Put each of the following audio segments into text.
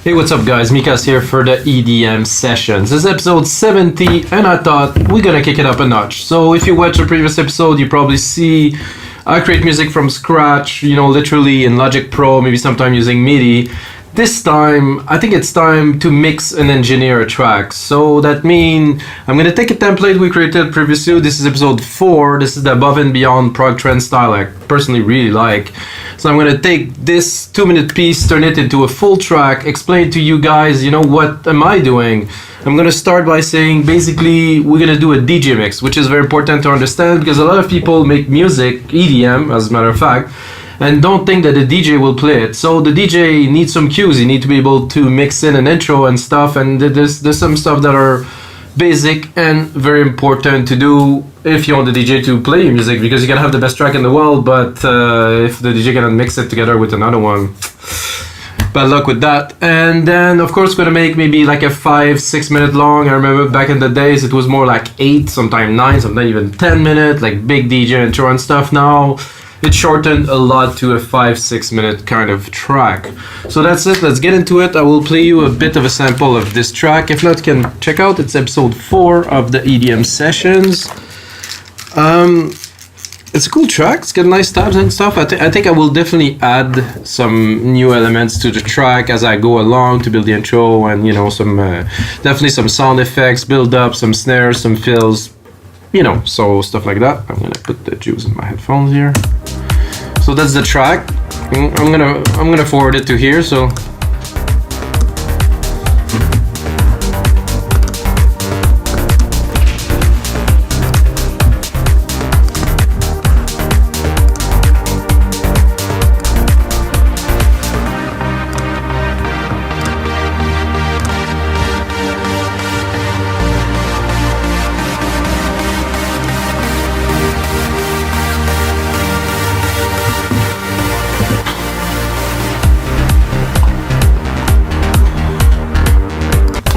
Hey, what's up guys, Mikas here for the EDM sessions. This is episode 70 and I thought we're gonna kick it up a notch. So if you watched the previous episode, you probably see I create music from scratch, literally in Logic Pro, maybe sometime using MIDI. This time, I think it's time to mix and engineer a track. So that means I'm gonna take a template we created previously. This is episode 4. This is the above and beyond prog trance style I personally really like. So I'm gonna take this 2-minute piece, turn it into a full track, explain to you guys, what am I doing? I'm gonna start by saying basically we're gonna do a DJ mix, which is very important to understand because a lot of people make music, EDM as a matter of fact, and don't think that the DJ will play it. So the DJ needs some cues. You need to be able to mix in an intro and stuff, and there's some stuff that are basic and very important to do if you want the DJ to play your music, because you can have the best track in the world, but if the DJ cannot mix it together with another one, bad luck with that. And then of course we're gonna make maybe like a 5-6 minute long. I remember back in the days it was more like 8, sometimes 9, sometimes even 10 minutes, like big DJ intro and stuff. Now it shortened a lot to a 5-6 minute kind of track. So that's it, let's get into it. I will play you a bit of a sample of this track. If not, you can check out, it's episode 4 of the EDM sessions. It's a cool track, it's got nice tabs and stuff. I think I will definitely add some new elements to the track as I go along to build the intro, and some definitely some sound effects, build up, some snares, some fills, so stuff like that. I'm gonna put the juice in my headphones here. So that's the track. I'm gonna forward it to here. So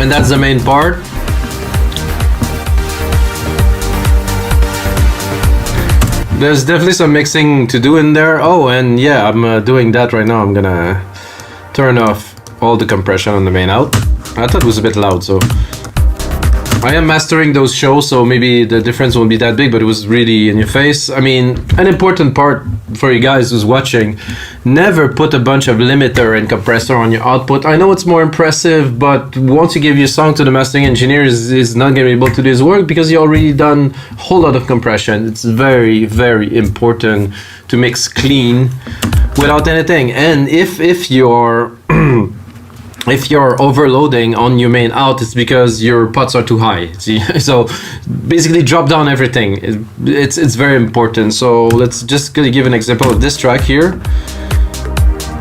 and that's the main part. There's definitely some mixing to do in there. Oh, and yeah, I'm doing that right now. I'm gonna turn off all the compression on the main out. I thought it was a bit loud, so I am mastering those shows, so maybe the difference won't be that big, but it was really in your face. I mean, an important part for you guys who's watching, never put a bunch of limiter and compressor on your output. I know it's more impressive, but once you give your song to the mastering engineer, is not going to be able to do his work because you already done a whole lot of compression. It's very, very important to mix clean without anything. And if you're if you're overloading on your main out, it's because your pots are too high. See? So basically drop down everything. It's very important. So let's just give an example of this track here.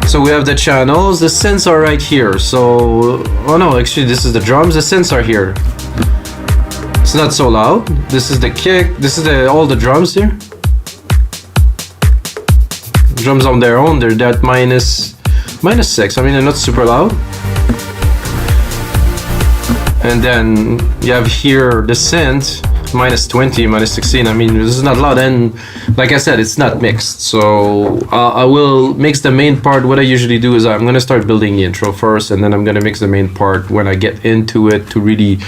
So we have the channels, the synths are right here. So, oh no, actually this is the drums, the synths are here. It's not so loud. This is the kick, this is all the drums here. Drums on their own, they're at minus 6. I mean, they're not super loud. And then you have here the synth, minus 20, minus 16. I mean, this is not loud, and like I said, it's not mixed. So I will mix the main part. What I usually do is I'm gonna start building the intro first, and then I'm gonna mix the main part when I get into it to really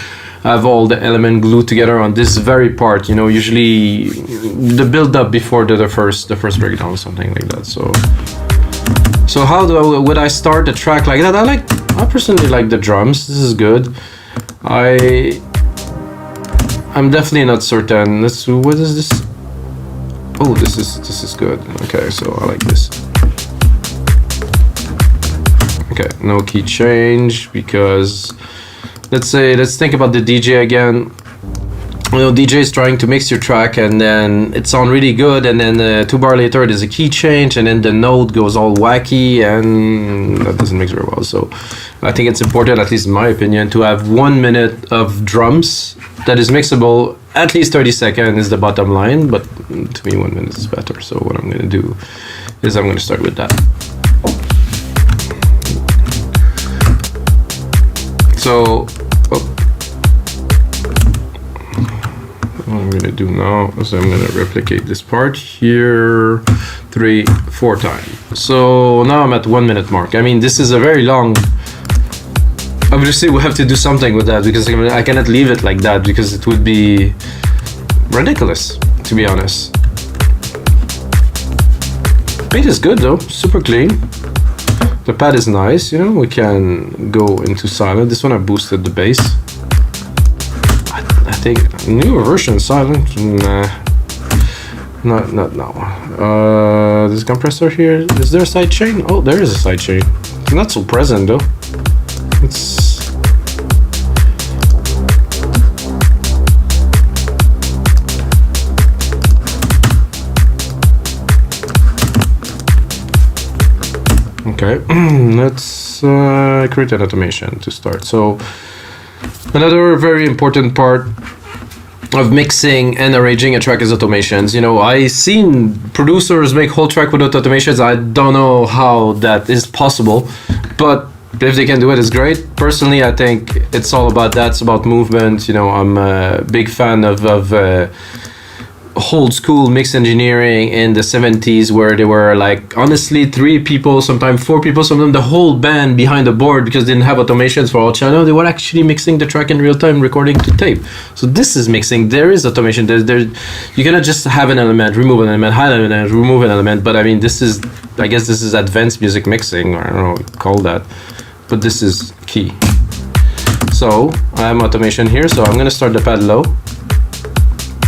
have all the element glued together on this very part. Usually the build up before the first breakdown or something like that. So how would I start a track like that? I personally like the drums. This is good. I'm definitely not certain. What is this? Oh, this is good. Okay, so I like this. Okay, no key change because let's think about the DJ again. DJ is trying to mix your track, and then it sounds really good, and then 2 bar later there's a key change, and then the note goes all wacky, and that doesn't mix very well. So I think it's important, at least in my opinion, to have 1 minute of drums that is mixable. At least 30 seconds is the bottom line, but to me 1 minute is better. So what I'm going to do is I'm going to start with that. So what I'm gonna do now is I'm gonna replicate this part here 3-4 times. So now I'm at 1 minute mark. I mean, this is a very long obviously we have to do something with that, because I cannot leave it like that, because it would be ridiculous, to be honest. Paint is good though, super clean. The pad is nice, you know. We can go into silent. This one I boosted the bass. I think newer version silent. Nah, not now. This compressor here. Is there a side chain? Oh, there is a side chain. It's not so present though. It's okay. Let's create an automation to start. So another very important part of mixing and arranging a track is automations. You know, I seen producers make whole track without automations. I don't know how that is possible, but if they can do it, it's great. Personally, I think it's all about that. It's about movement. You know, I'm a big fan of old school mix engineering in the 70s, where they were like, honestly, 3 people, sometimes 4 people, sometimes the whole band behind the board, because they didn't have automations for all channel. They were actually mixing the track in real time, recording to tape. So this is mixing. There is automation. There you cannot just have an element, remove an element, hide an element, remove an element. But I mean, this is, I guess this is advanced music mixing, or I don't know what you call that, but this is key. So I have automation here, so I'm gonna start the pad low.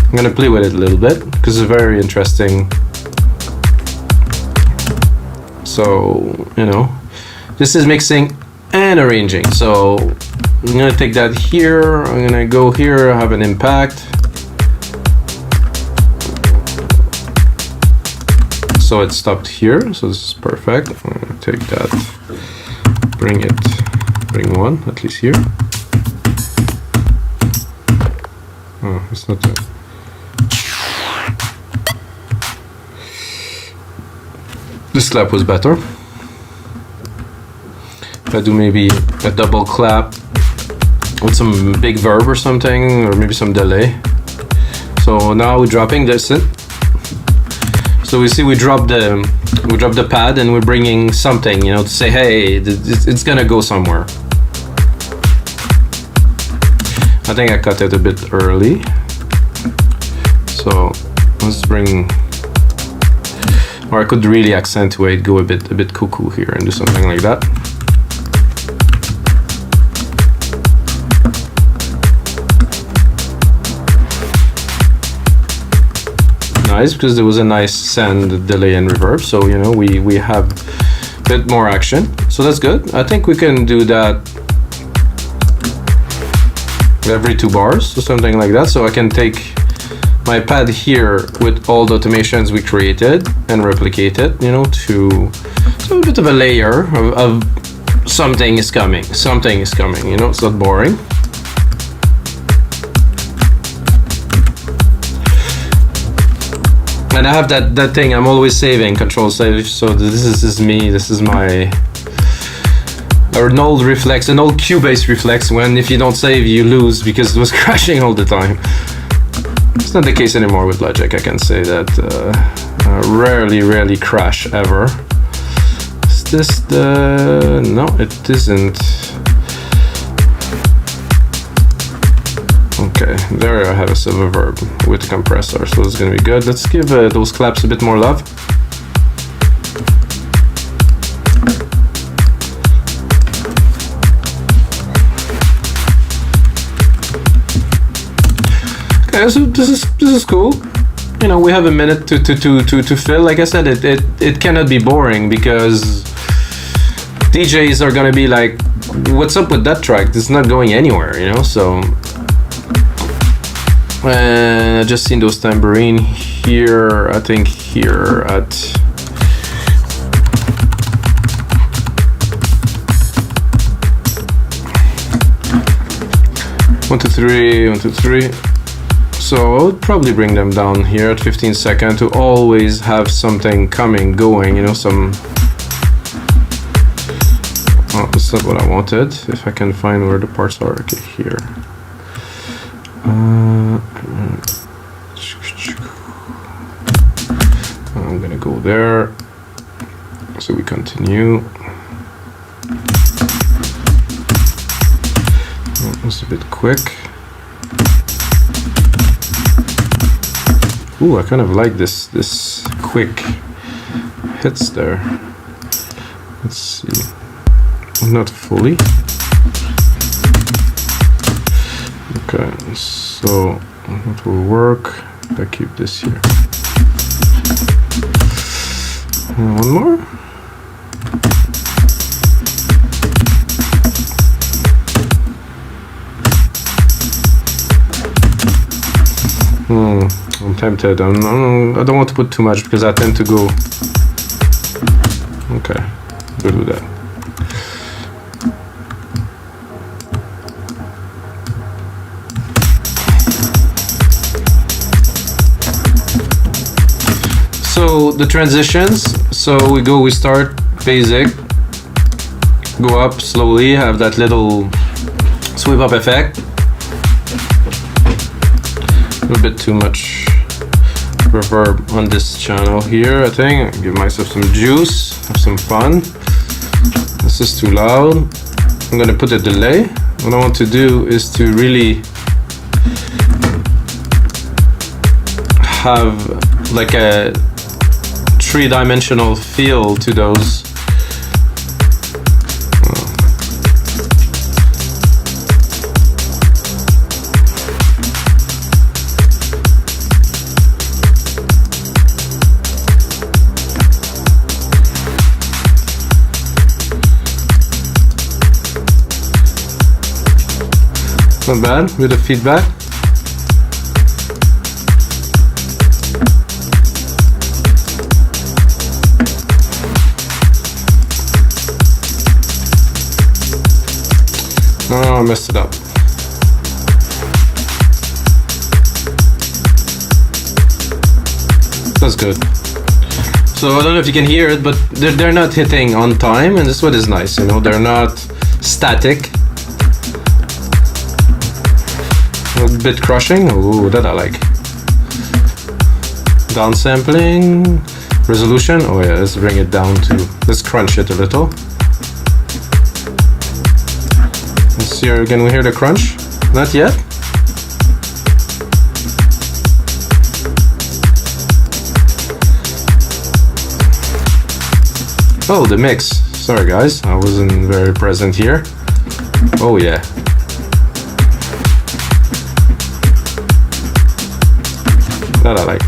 I'm gonna play with it a little bit because it's very interesting. So, you know, this is mixing and arranging. So I'm gonna take that here. I'm gonna go here, have an impact. So it stopped here. So this is perfect. I'm gonna take that, bring one at least here. Oh, it's not that. This clap was better. If I do maybe a double clap with some big verb or something, or maybe some delay. So now we're dropping this in. So we see we drop the pad, and we're bringing something, you know, to say, hey, it's gonna go somewhere. I think I cut it a bit early. So let's bring. Or I could really accentuate, go a bit cuckoo here and do something like that. Nice, because there was a nice send, delay, and reverb. So, you know, we have a bit more action. So that's good. I think we can do that every 2 bars or something like that. So I can take my pad here with all the automations we created and replicate it, you know, to so a bit of a layer of something is coming, you know, it's not boring. And I have that thing, I'm always saving, control save, so this is me, this is my, or an old reflex, an old Cubase reflex, when if you don't save you lose, because it was crashing all the time. It's not the case anymore with Logic. I can say that rarely crash ever. Is this the... No, it isn't. Okay, there I have a silver verb with the compressor, so it's gonna be good. Let's give those claps a bit more love. Okay, so this is cool. You know, we have a minute to fill. Like I said, it cannot be boring, because DJs are gonna be like, what's up with that track? It's not going anywhere, you know. So I just seen those tambourine here, I think here at one, two, three. So I would probably bring them down here at 15 seconds to always have something coming, going, you know, some... Oh, that's not what I wanted. If I can find where the parts are. Okay, here. I'm gonna go there. So we continue. It's a bit quick. Ooh, I kind of like this quick hits there. Let's see. Not fully. Okay, so it will work. I keep this here. One more. I'm tempted. I don't want to put too much because I tend to go. Okay, good with that. So the transitions. So we start basic, go up slowly, have that little sweep up effect. A little bit too much reverb on this channel here, I think. Give myself some juice, have some fun. This is too loud. I'm gonna put a delay. What I want to do is to really have like a three-dimensional feel to those. Not bad with the feedback. Oh, I messed it up. That's good. So I don't know if you can hear it, but they're not hitting on time, and this is what is nice, you know, they're not static. A bit crushing. Ooh, that I like. Downsampling, resolution. Oh yeah, let's bring it down to. Let's crunch it a little. Let's see. Can we hear the crunch? Not yet. Oh, the mix. Sorry guys, I wasn't very present here. Oh yeah. That I like.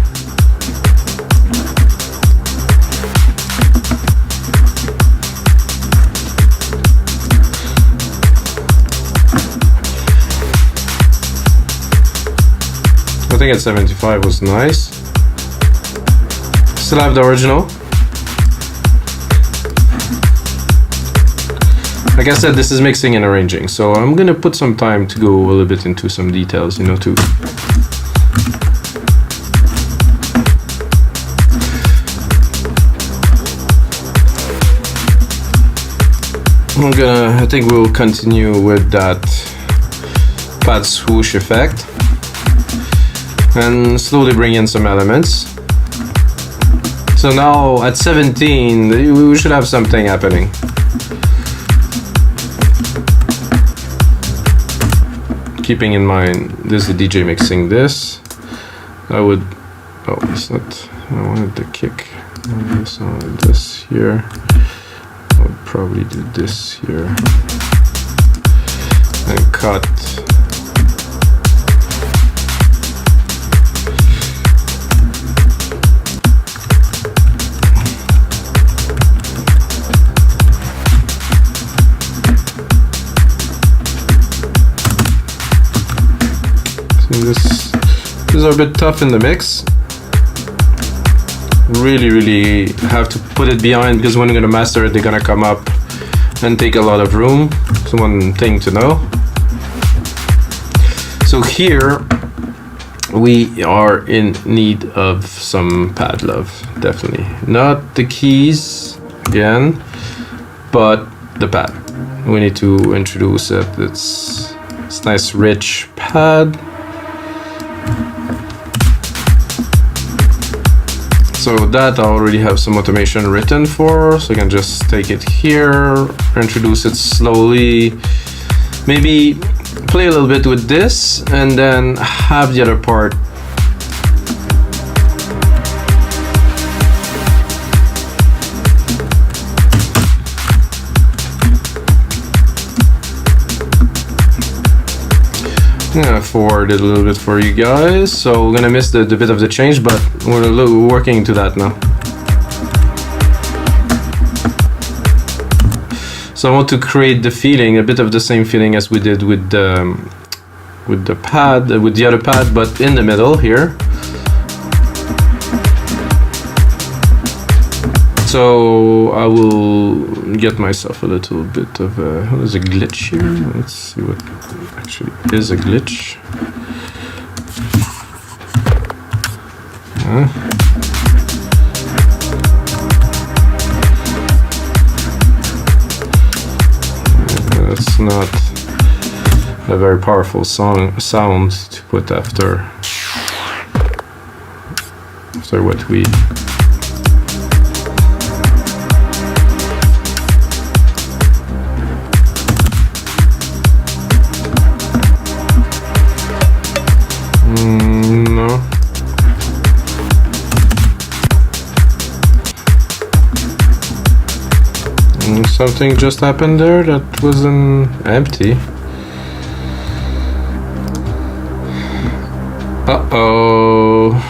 I think at 75 was nice. Still have the original. Like I said, this is mixing and arranging, so I'm gonna put some time to go a little bit into some details, you know, too. I think we'll continue with that pad swoosh effect and slowly bring in some elements. So now at 17, we should have something happening. Keeping in mind, this is the DJ mixing this. I would, oh, it's not, I wanted the kick. This on this here. I would probably do this here and cut. These are a bit tough in the mix. Really have to put it behind, because when I'm gonna master it, they're gonna come up and take a lot of room. That's one thing to know. So here we are in need of some pad love, definitely. Not the keys again, but the pad. We need to introduce it. It's nice rich pad. So that I already have some automation written for, so I can just take it here, introduce it slowly. Maybe play a little bit with this, and then have the other part. I'm gonna forward it a little bit for you guys, so we're gonna miss the bit of the change, but we're working to that now. So I want to create the feeling, a bit of the same feeling as we did with the pad, with the other pad, but in the middle here. So I will get myself a little bit of there's a glitch here. Let's see what actually is a glitch. That's not a very powerful sound to put after what we. No. Something just happened there that wasn't empty. Uh-oh.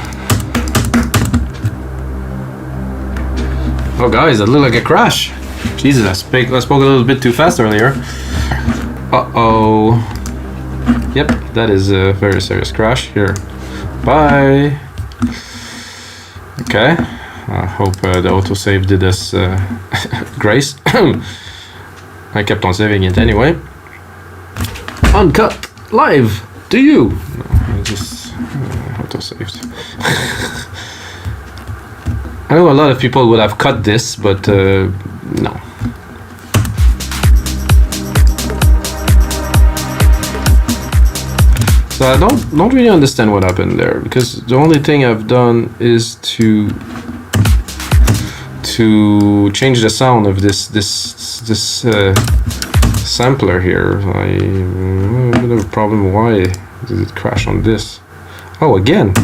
Oh guys, that looked like a crash. Jesus, I spoke a little bit too fast earlier. Uh-oh. Yep, that is a very serious crash here. Bye. Okay, I hope the autosave did us grace. I kept on saving it anyway. Uncut live to you. No, I just autosaved. I know a lot of people would have cut this, but no. So I don't really understand what happened there, because the only thing I've done is to change the sound of this sampler here. I have a problem. Why did it crash on this? Oh, again.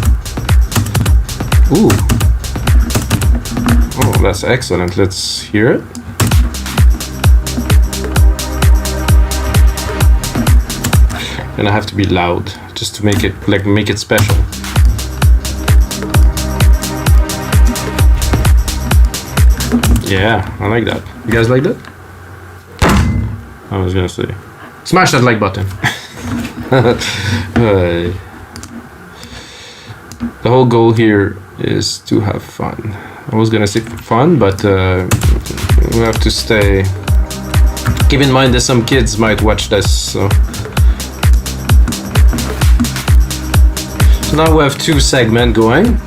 Ooh. Oh, that's excellent. Let's hear it. And I have to be loud just to make it special. Yeah, I like that. You guys like that? I was gonna say, smash that like button. The whole goal here is to have fun. I was gonna say fun, but we have to stay. Keep in mind that some kids might watch this, so. So now we have two segments going.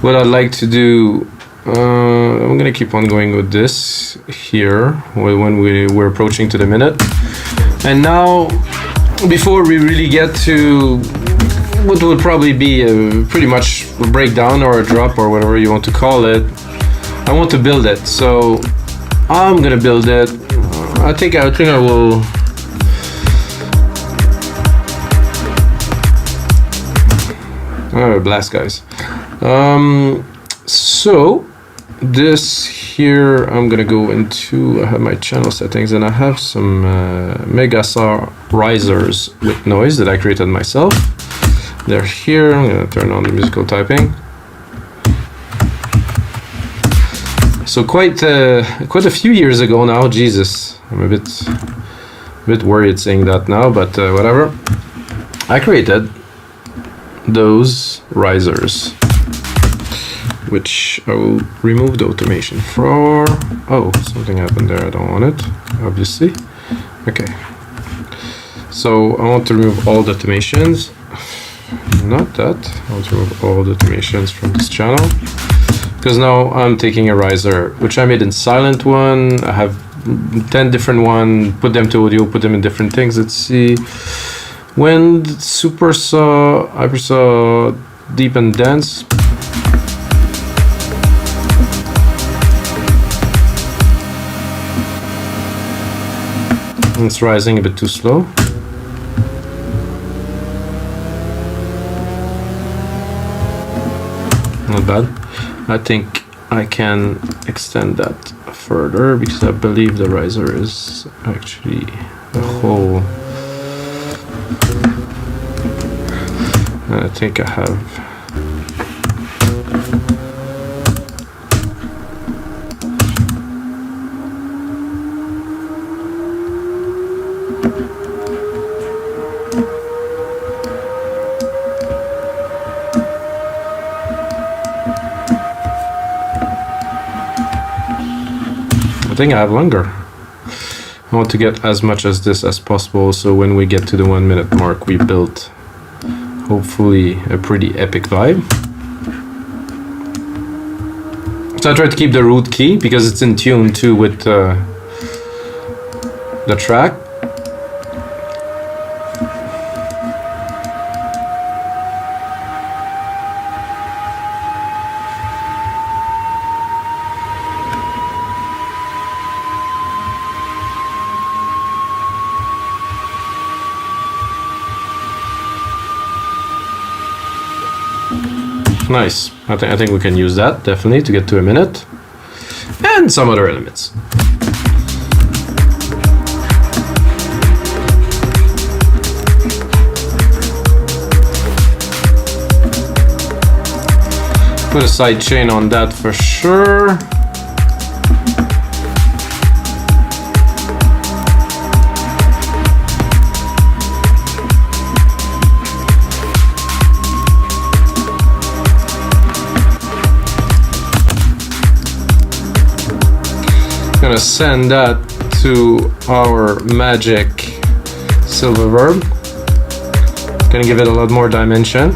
What I'd like to do, I'm gonna keep on going with this here when we're approaching to the minute. And now, before we really get to what would probably be pretty much a breakdown or a drop or whatever you want to call it, I want to build it. So I'm gonna build it. I think I will. Oh, blast, guys. So this here, I'm gonna go into, I have my channel settings and I have some Megasaw risers with noise that I created myself. They're here. I'm gonna turn on the musical typing. So quite a few years ago now, Jesus, I'm a bit worried saying that now, but whatever. I created those risers, which I will remove the automation for. Oh, something happened there. I don't want it, obviously. Okay. So I want to remove all the automations. Not that. I want to remove all the automations from this channel, because now I'm taking a riser, which I made in silent one. I have 10 different one. Put them to audio. Put them in different things. Let's see. Wind, super saw, hyper saw, deep and dense. It's rising a bit too slow. Not bad. I think I can extend that further because I believe the riser is actually a whole. I think I have. I think I have longer. I want to get as much as this as possible, so when we get to the 1 minute mark we built hopefully a pretty epic vibe. So I try to keep the root key because it's in tune too with the track. Nice. I think we can use that definitely to get to a minute. And some other elements. Put a side chain on that for sure. Gonna send that to our magic silver verb. Gonna give it a lot more dimension.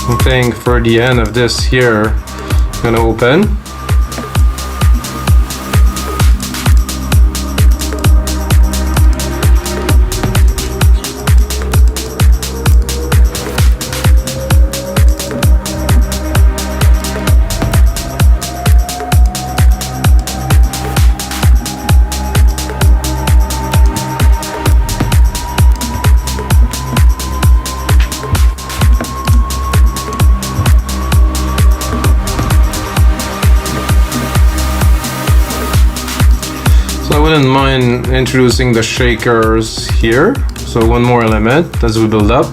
I think for the end of this here, I'm gonna open. I wouldn't mind introducing the shakers here. So one more element as we build up.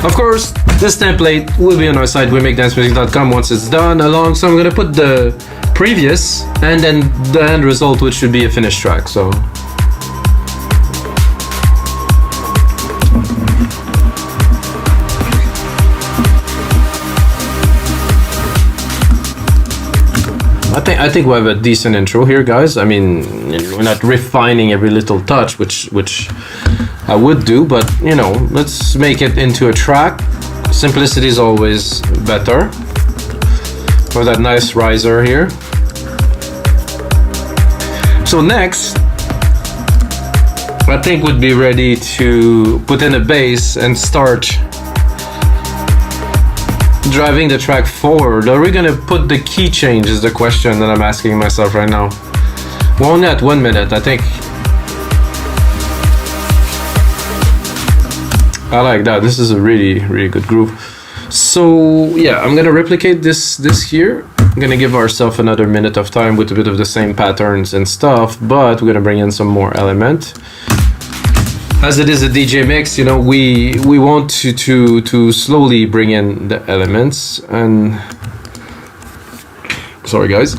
Of course, this template will be on our site, wemakedancemusic.com once it's done along. So I'm gonna put the previous and then the end result, which should be a finished track. So I think we have a decent intro here, guys. I mean, we're not refining every little touch, which I would do, but you know, let's make it into a track. Simplicity is always better. For that nice riser here. So next, I think we'd be ready to put in a bass and start driving the track forward. Are we gonna put the key change is the question that I'm asking myself right now. We're only at 1 minute, I think. I like that. This is a really good groove. So yeah, I'm gonna replicate this here. I'm gonna give ourselves another minute of time with a bit of the same patterns and stuff, but we're gonna bring in some more element. As it is a DJ mix, you know, we want to slowly bring in the elements, and sorry guys,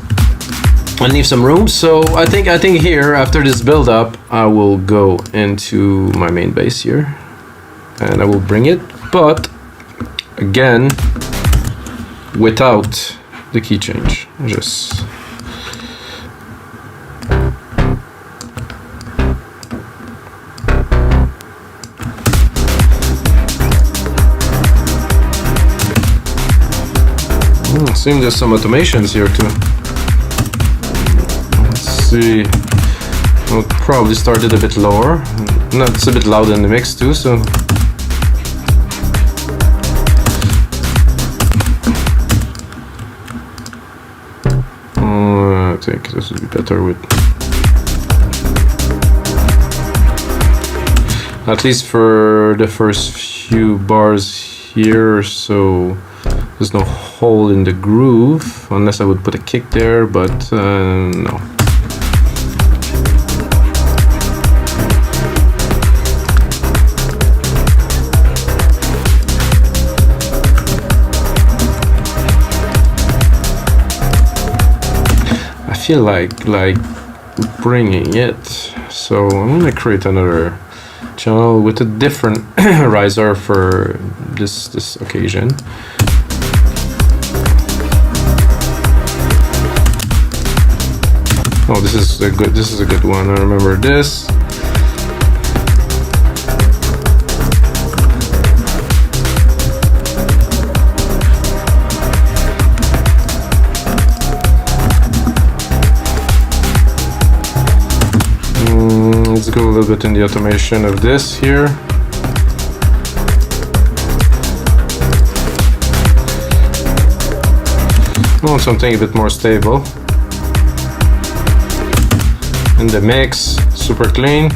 I leave some room. So I think here after this build up, I will go into my main bass here, and I will bring it, but again without the key change. Just seems there's some automations here too. Let's see. I'll probably start it a bit lower. No, it's a bit loud in the mix too, so. I think this would be better with, at least for the first few bars here, so there's no hole in the groove, unless I would put a kick there, but no. I feel like bringing it, so I'm gonna create another channel with a different riser for this occasion. Oh, this is a good one. I remember this. Let's go a little bit in the automation of this here. I want something a bit more stable. In the mix, super clean.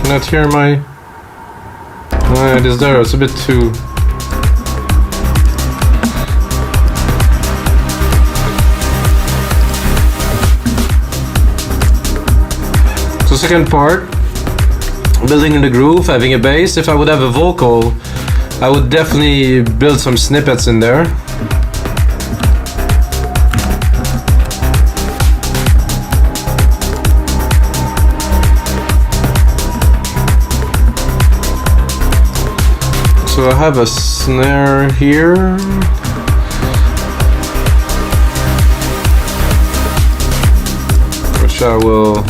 Cannot hear my. It is there. It's a bit too. So second part, building in the groove, having a bass. If I would have a vocal, I would definitely build some snippets in there. So I have a snare here. Which I will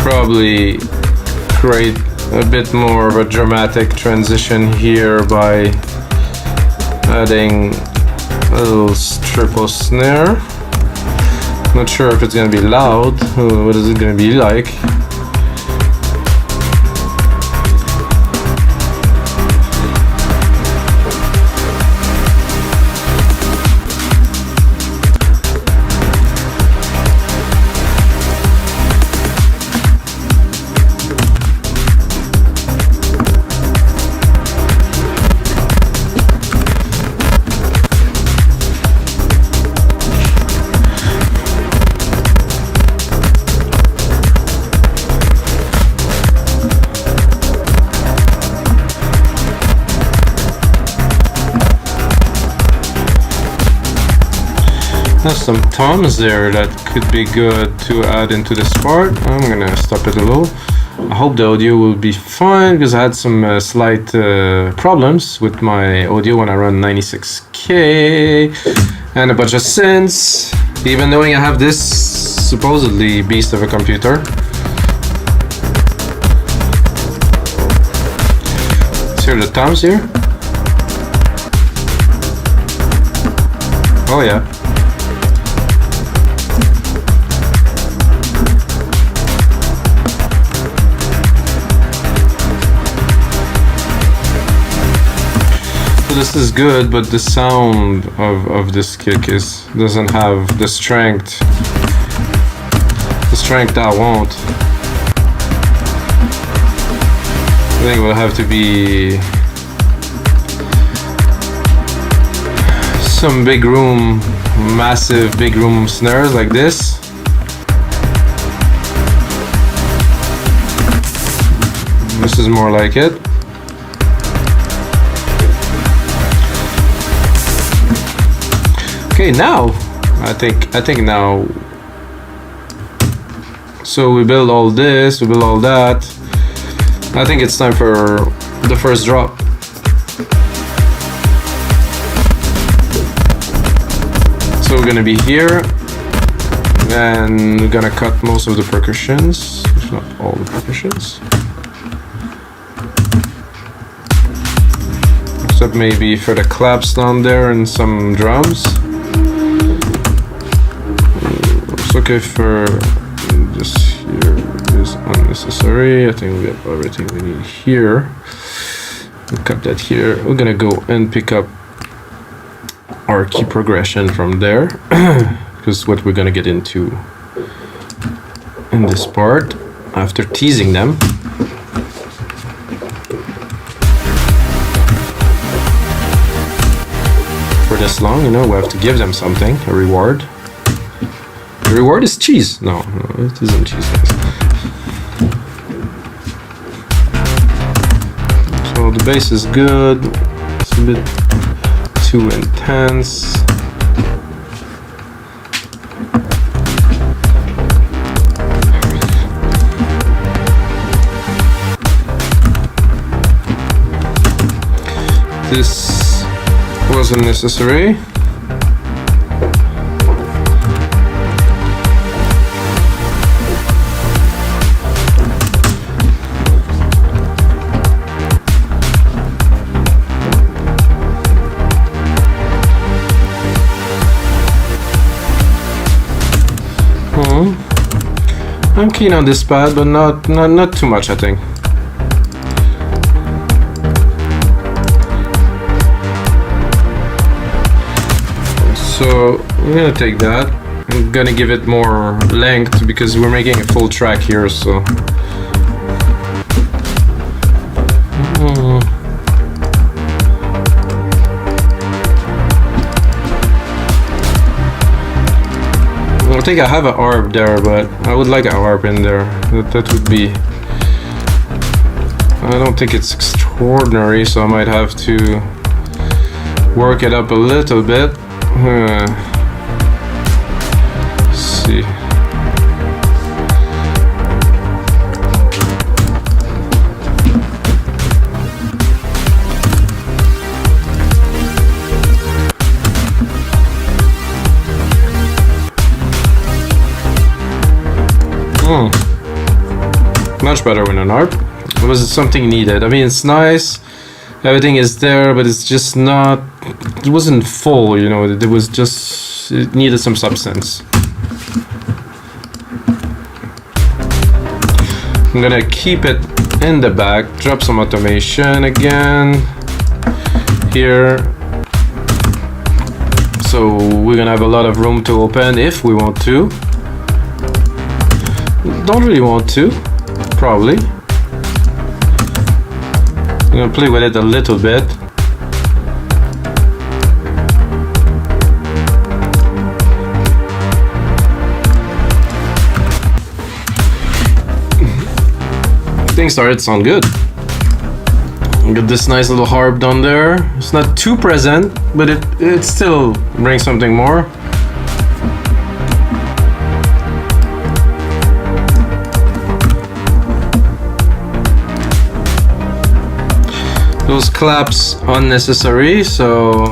probably create a bit more of a dramatic transition here by adding a little triple snare. Not sure if it's gonna be loud. What is it gonna be like? There's some toms there that could be good to add into this part. I'm gonna stop it a little. I hope the audio will be fine because I had some slight problems with my audio when I run 96K and a bunch of synths, even knowing I have this supposedly beast of a computer. Let's hear the toms here. Oh yeah. This is good, but the sound of this kick doesn't have the strength I want. I think it will have to be some big room, massive big room snares like this. This is more like it. Okay, now I think now. So we build all this, we build all that. I think it's time for the first drop. So we're gonna be here, And we're gonna cut most of the percussions, if not all the percussions. Except maybe for the claps down there and some drums. It's okay for this here is unnecessary. I think we have everything we need here. We'll cut that here. We're gonna go and pick up our key progression from there, because what we're gonna get into in this part after teasing them. For this long, you know, we have to give them something, a reward. The reward is cheese. No, it isn't cheese, guys. So the bass is good. It's a bit too intense. This wasn't necessary. I'm keen on this pad, but not too much, I think. So I'm gonna take that. I'm gonna give it more length because we're making a full track here, so. I think I have a harp there, but I would like a harp in there. That would be... I don't think it's extraordinary, so I might have to work it up a little bit. Let's see. Much better with an harp. It was something needed. I mean, it's nice, everything is there, but it's just not, it wasn't full, you know, it was just, it needed some substance. I'm gonna keep it in the back, drop some automation again here. So we're gonna have a lot of room to open if we want to. Don't really want to, probably. I'm gonna play with it a little bit. Things started to sound good. Got this nice little harp down there. It's not too present, but it still brings something more. Those claps unnecessary, so...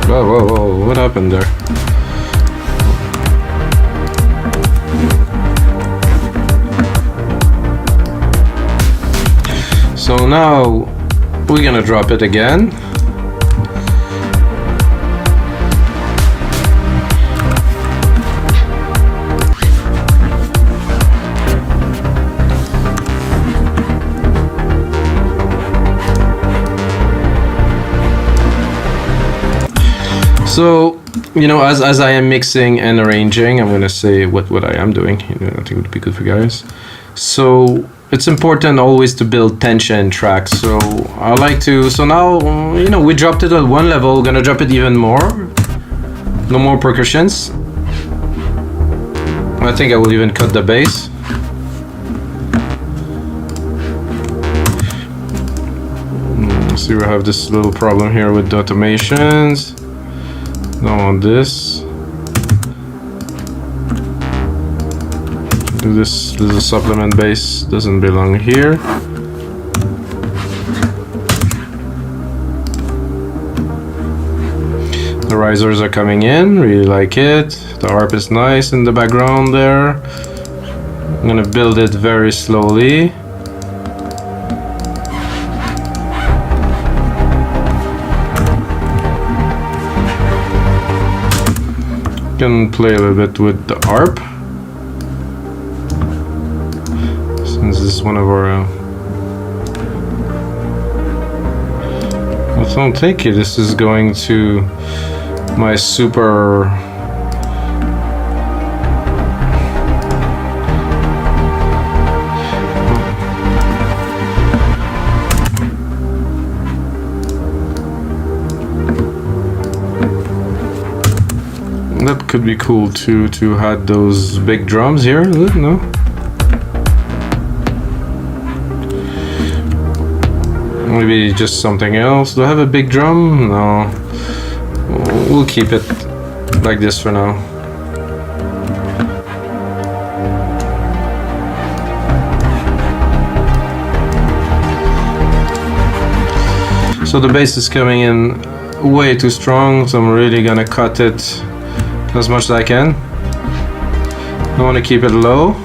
Whoa, what happened there? So now we're gonna drop it again. So, you know, as I am mixing and arranging, I'm gonna say what I am doing. You know, I think it would be good for you guys. So it's important always to build tension in tracks. So I like to. So now, you know, we dropped it at one level. We're gonna drop it even more. No more percussions. I think I will even cut the bass. See, we have this little problem here with the automations. Don't want this. This is a supplement bass, doesn't belong here. The risers are coming in, really like it. The harp is nice in the background there. I'm gonna build it very slowly. Can play a little bit with the harp, since this is one of our don't take it. This is going to my super that could be cool too, to add those big drums here. No? Maybe just something else. Do I have a big drum? No. We'll keep it like this for now. So the bass is coming in way too strong, so I'm really gonna cut it as much as I can. I want to keep it low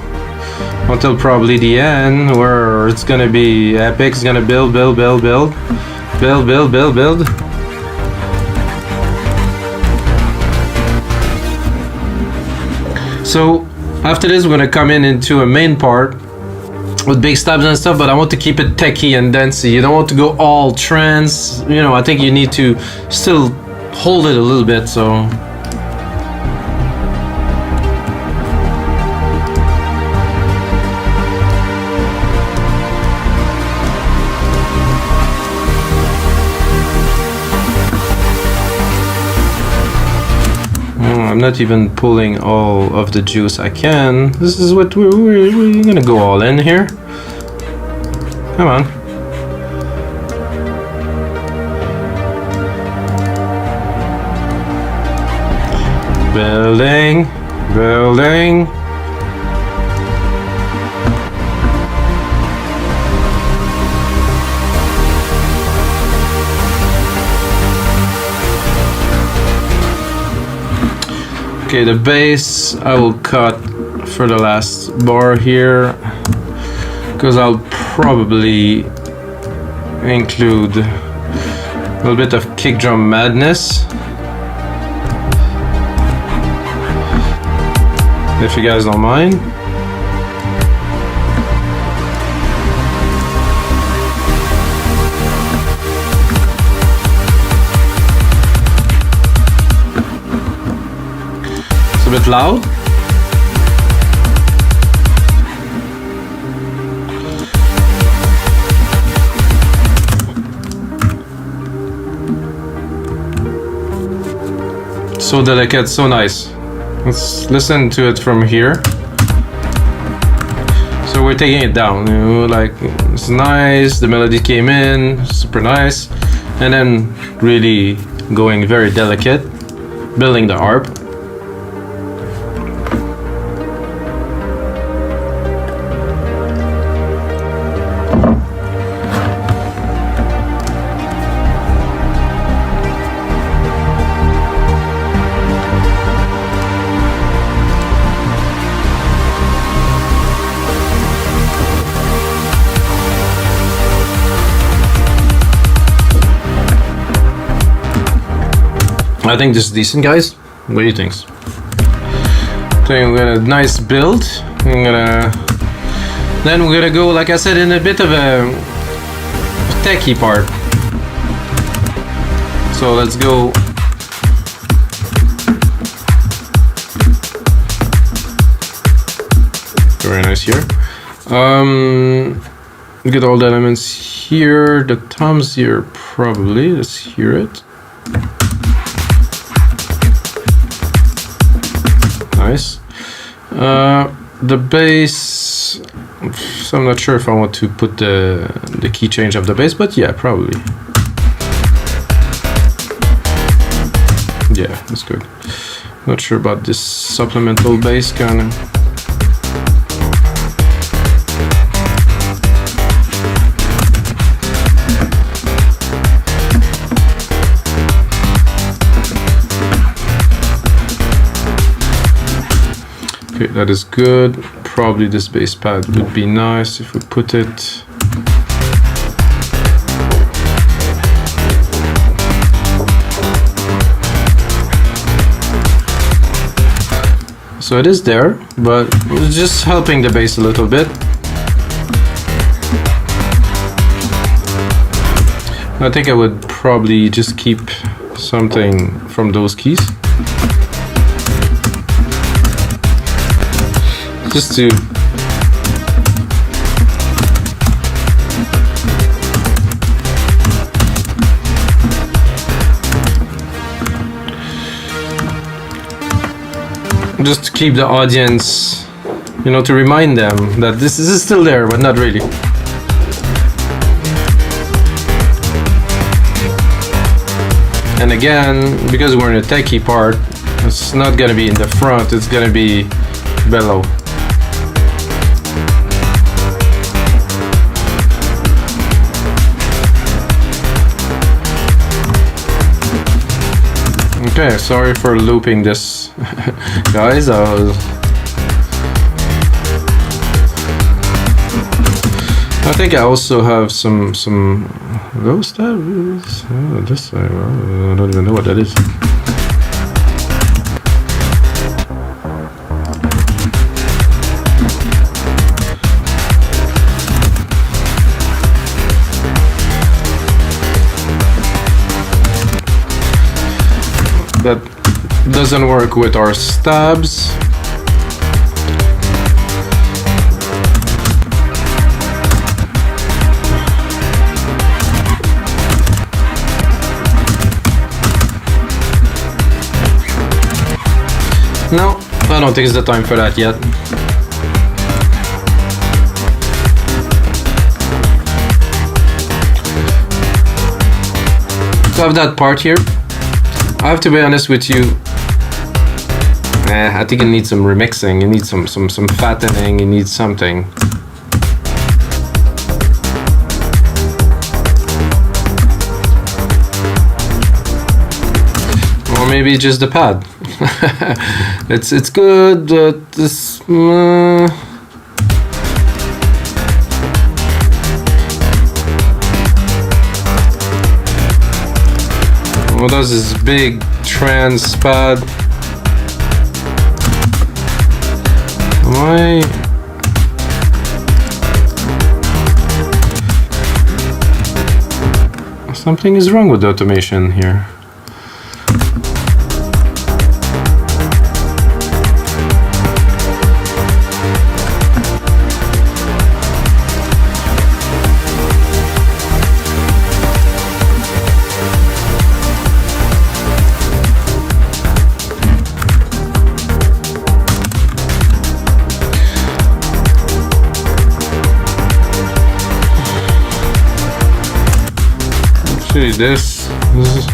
until probably the end, where it's gonna be epic. It's gonna build. So after this, we're gonna come into a main part with big stabs and stuff, but I want to keep it techy and dancey. You don't want to go all trance. You know, I think you need to still hold it a little bit. So. I'm not even pulling all of the juice I can. This is what we're gonna go all in here. Come on. Building. Okay, the bass I will cut for the last bar here, because I'll probably include a little bit of kick drum madness, if you guys don't mind. A bit loud. So delicate, so nice. Let's listen to it from here. So we're taking it down, you know, like it's nice, the melody came in, super nice, and then really going very delicate, building the harp. I think this is decent, guys. What do you think? Okay, we got a nice build. Then we're gonna go, like I said, in a bit of a techie part. So let's go. Very nice here. We get all the elements here. The toms here, probably. Let's hear it. Nice. The bass, so I'm not sure if I want to put the key change of the bass, but yeah, probably. Yeah, that's good. Not sure about this supplemental bass kind of. Okay, that is good. Probably this bass pad would be nice if we put it. So it is there, but it's just helping the bass a little bit. I think I would probably just keep something from those keys. Just to keep the audience, you know, to remind them that this is still there, but not really. And again, because we're in the techie part, it's not gonna be in the front, it's gonna be below. Okay, sorry for looping this, guys. I think I also have some low stabs. Oh, this way. Well, I don't even know what that is. That doesn't work with our stabs. No, I don't think it's the time for that yet. So I have that part here. I have to be honest with you. I think it needs some remixing. It needs some fattening. It needs something. Or maybe just the pad. It's good, but this. What does this big trance pad? Why? Something is wrong with the automation here. This is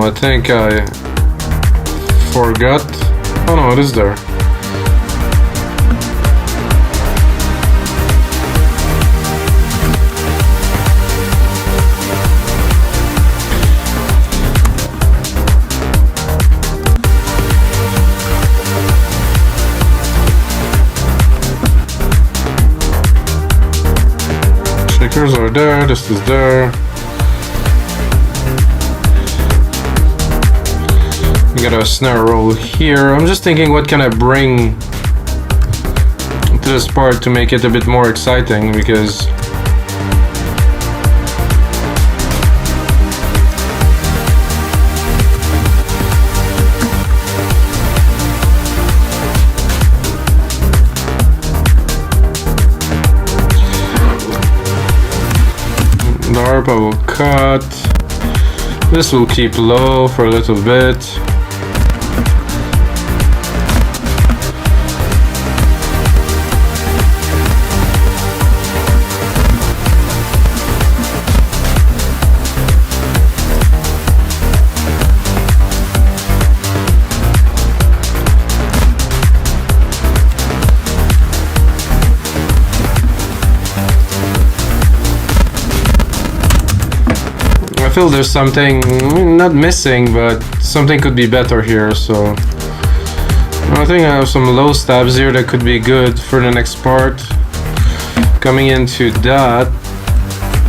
I think I forgot. Oh no, it is there. Shakers are there, this is there. We got a snare roll here. I'm just thinking, what can I bring to this part to make it a bit more exciting, because the harp I will cut. This will keep low for a little bit. feel there's something not missing, but something could be better here. So I think I have some low stabs here that could be good for the next part. Coming into that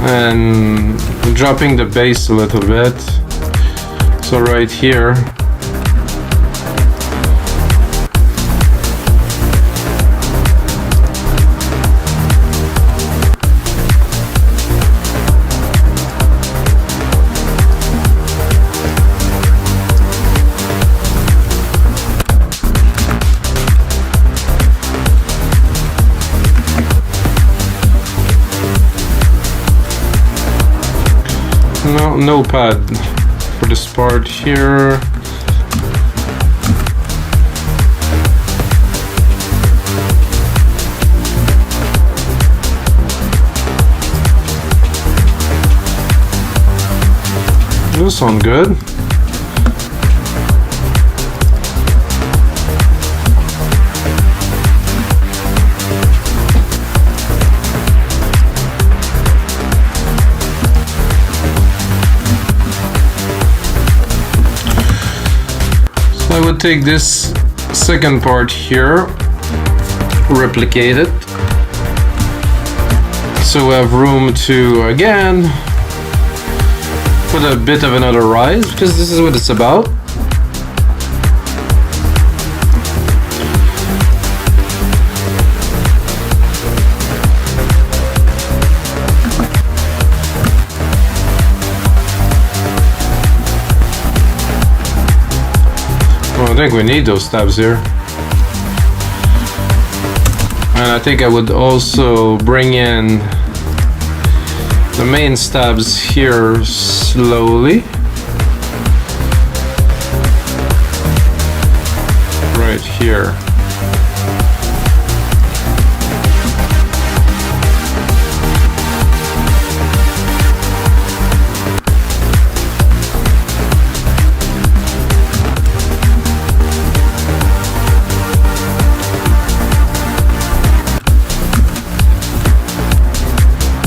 and dropping the bass a little bit. So right here. No pad for this part here. Those sound good. I would take this second part here, replicate it, so we have room to again put a bit of another rise, because this is what it's about. I think we need those stabs here. And I think I would also bring in the main stabs here slowly. Right here.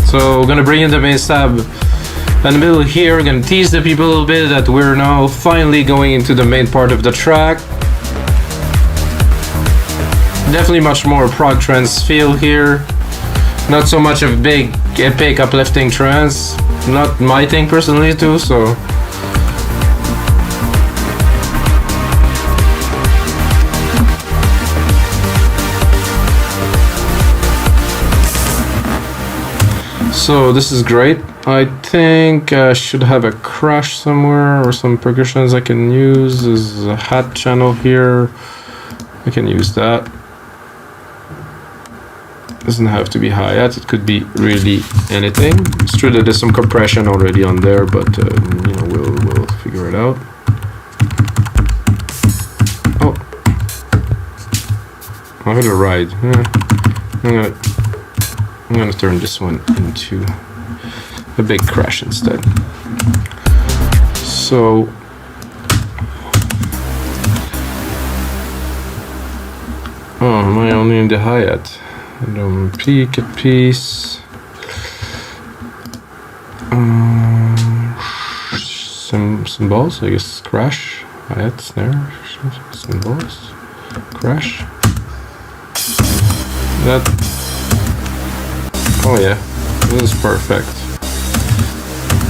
So we're gonna bring in the main stab in the middle here. We're gonna tease the people a little bit that we're now finally going into the main part of the track. Definitely much more prog trance feel here. Not so much of big, epic, uplifting trance. Not my thing personally too, so. So this is great. I think I should have a crash somewhere or some percussions I can use. There's a hat channel here. I can use that. Doesn't have to be hi-hat. It could be really anything. It's true that there's some compression already on there, but you know, we'll figure it out. Oh, I'm gonna ride. I'm gonna turn this one into a big crash instead. So am I only in the hi-hat? Peak at piece. Cymbals, I guess. Crash, hi-hat, snare, cymbals, crash. That. Oh yeah, this is perfect.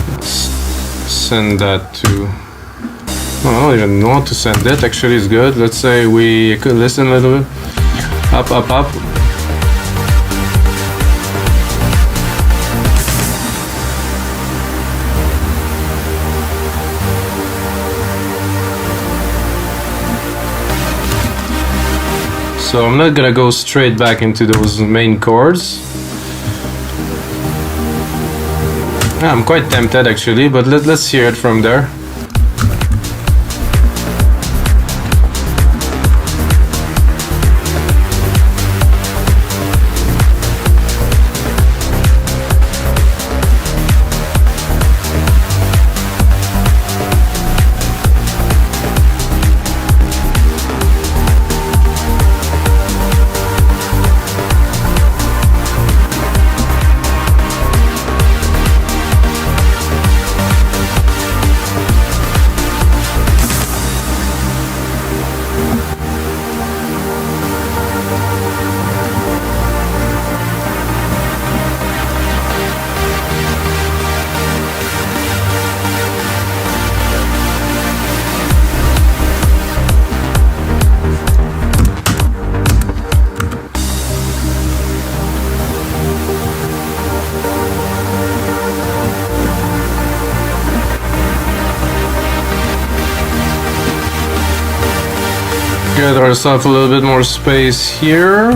Let's send that to. Oh, I don't even want to send it. Actually, it's good. Let's say we could listen a little bit. Up, up, up. So I'm not gonna go straight back into those main chords. I'm quite tempted actually, but let's hear it from there. get ourselves a little bit more space here.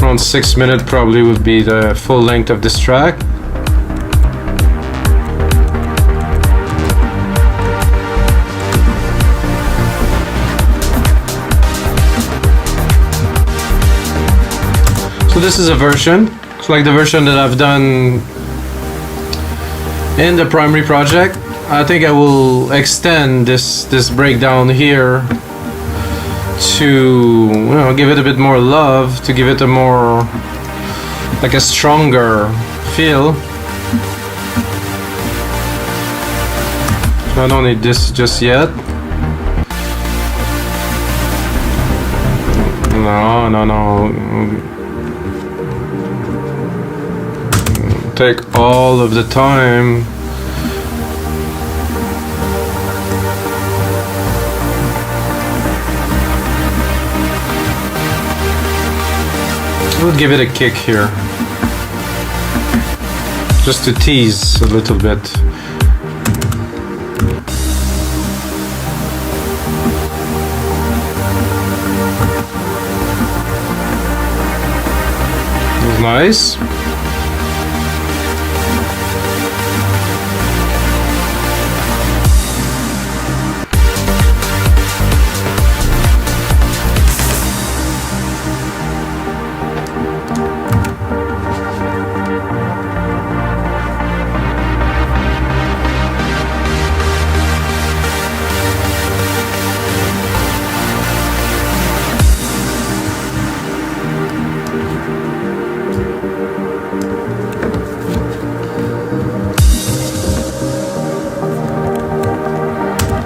Around 6 minutes probably would be the full length of this track. So this is a version. It's like the version that I've done in the primary project. I think I will extend this breakdown here to give it a bit more love, to give it a more like a stronger feel. I don't need this just yet. No. Take all of the time. We'll give it a kick here, just to tease a little bit. That's nice.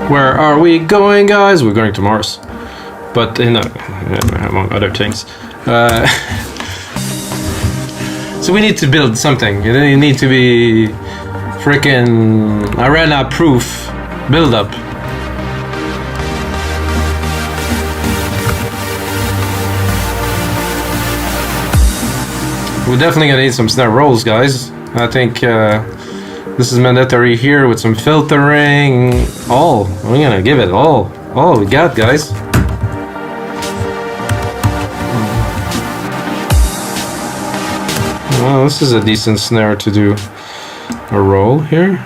Where are we going, guys? We're going to Mars, but among other things. So we need to build something. You need to be freaking arena-proof build-up. We're definitely gonna need some snare rolls, guys. I think this is mandatory here with some filtering. We're gonna give it all we got, guys. Well, this is a decent snare to do a roll here.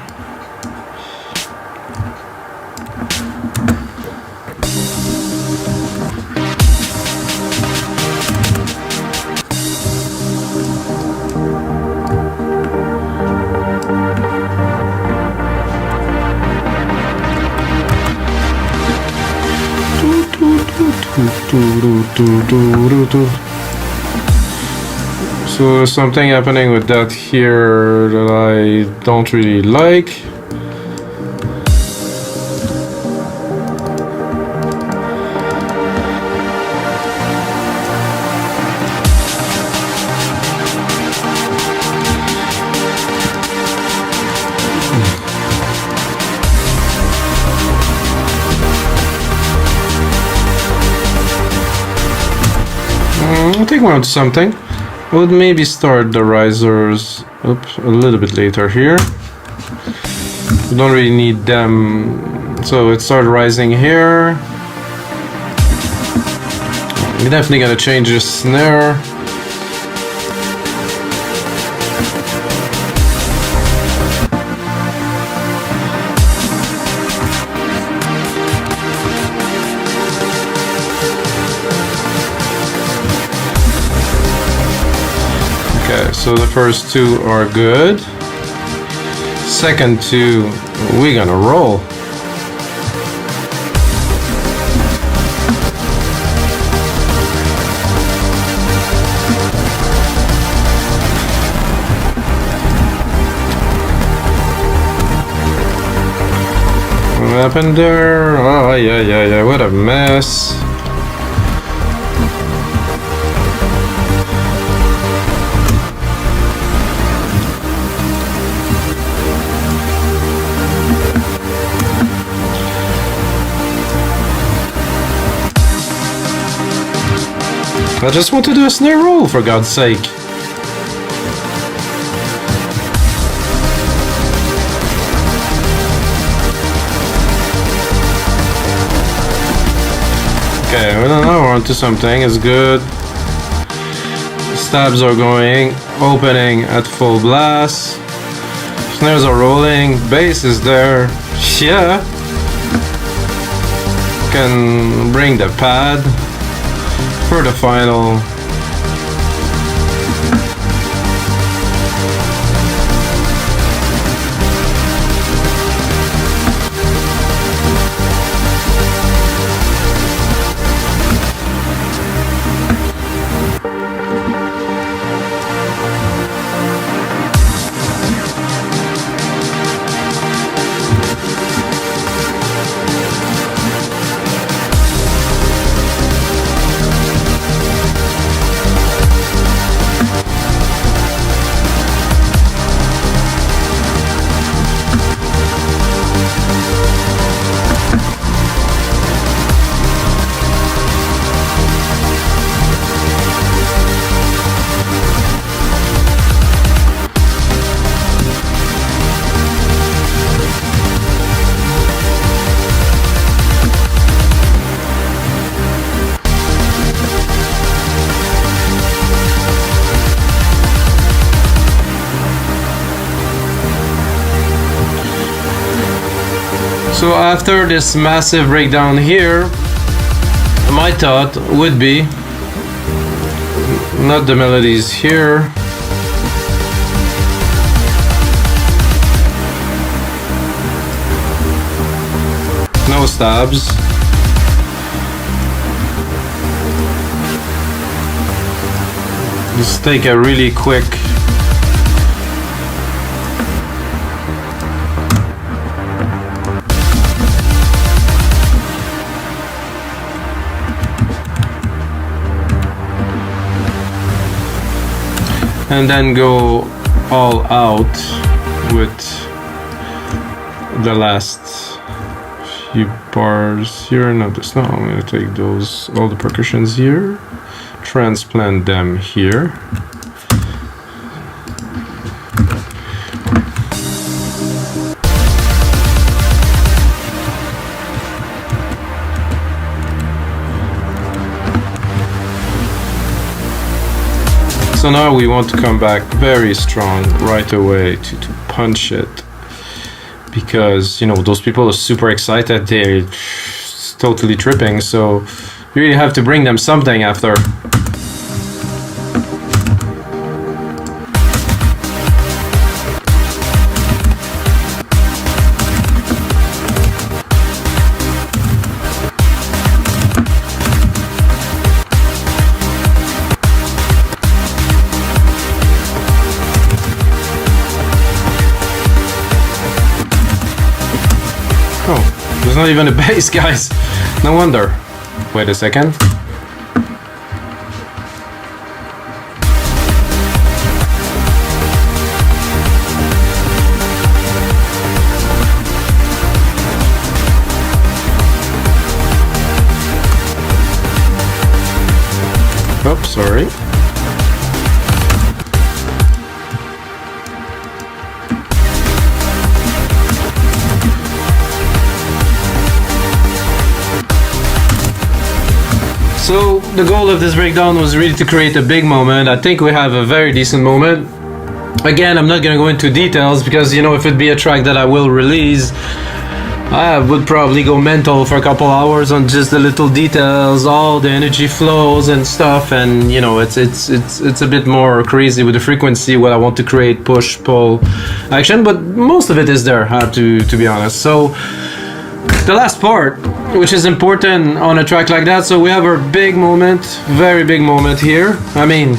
So there's something happening with that here that I don't really like. I think we're on to something. I would maybe start the risers up a little bit later here. We don't really need them, so it started rising here. We're definitely gonna change the snare. Okay, so the first two are good. Second two, we're gonna roll. What happened there? Oh, yeah, what a mess. I just want to do a snare roll, for God's sake. Okay, well, now we're onto something. It's good. Stabs are going, opening at full blast. Snares are rolling, bass is there. Yeah. Can bring the pad for the final. So after this massive breakdown here, my thought would be not the melodies here, no stabs, just take a really quick and then go all out with the last few bars here. No, that's not. I'm going to take those, all the percussions here, transplant them here. So now we want to come back very strong right away to punch it, because you know those people are super excited, they're totally tripping, so you really have to bring them something after. There's not even a bass, guys. No wonder. Wait a second. Oops, sorry. So the goal of this breakdown was really to create a big moment. I think we have a very decent moment. Again, I'm not gonna go into details because, you know, if it'd be a track that I will release, I would probably go mental for a couple hours on just the little details, all the energy flows and stuff, and you know, it's a bit more crazy with the frequency, what I want to create, push, pull, action, but most of it is there, I have to be honest. So the last part, which is important on a track like that, so we have our big moment, very big moment here. I mean,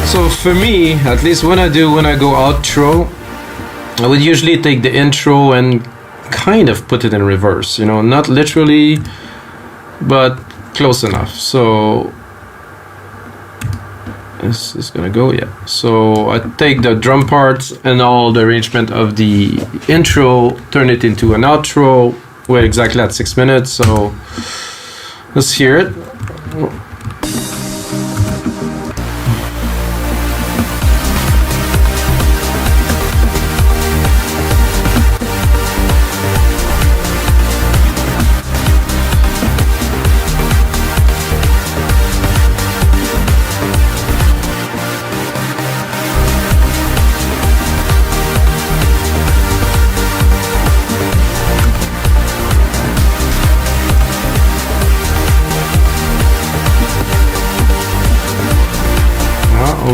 so for me, at least when I go outro, I would usually take the intro and kind of put it in reverse, you know, not literally, but close enough. So this is gonna go, yeah. So I take the drum parts and all the arrangement of the intro, turn it into an outro. We're exactly at 6 minutes, so let's hear it.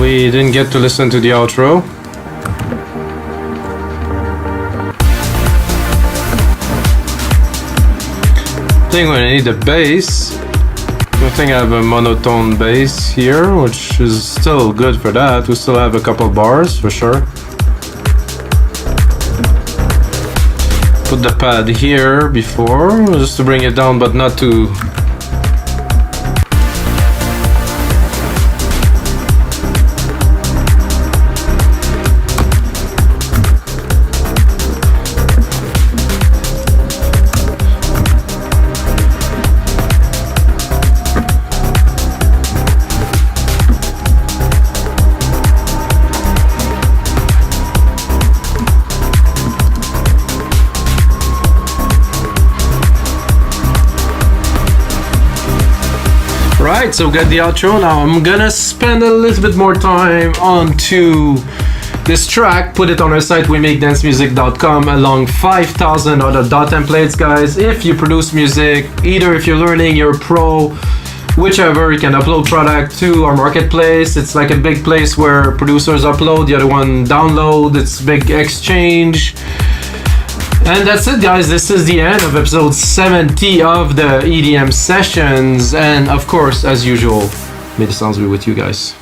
We didn't get to listen to the outro. I think we're gonna need a bass. I think I have a monotone bass here, which is still good for that. We still have a couple bars for sure. Put the pad here before, just to bring it down, but not too. Right, so got the outro. Now I'm gonna spend a little bit more time onto this track, put it on our site, wemakedancemusic.com, along 5,000 other dot templates, guys. If you produce music, either if you're learning, you're a pro, whichever, you can upload product to our marketplace. It's like a big place where producers upload, the other one download. It's big exchange. And that's it, guys. This is the end of episode 70 of the EDM sessions. And of course, as usual, may the sounds be with you guys.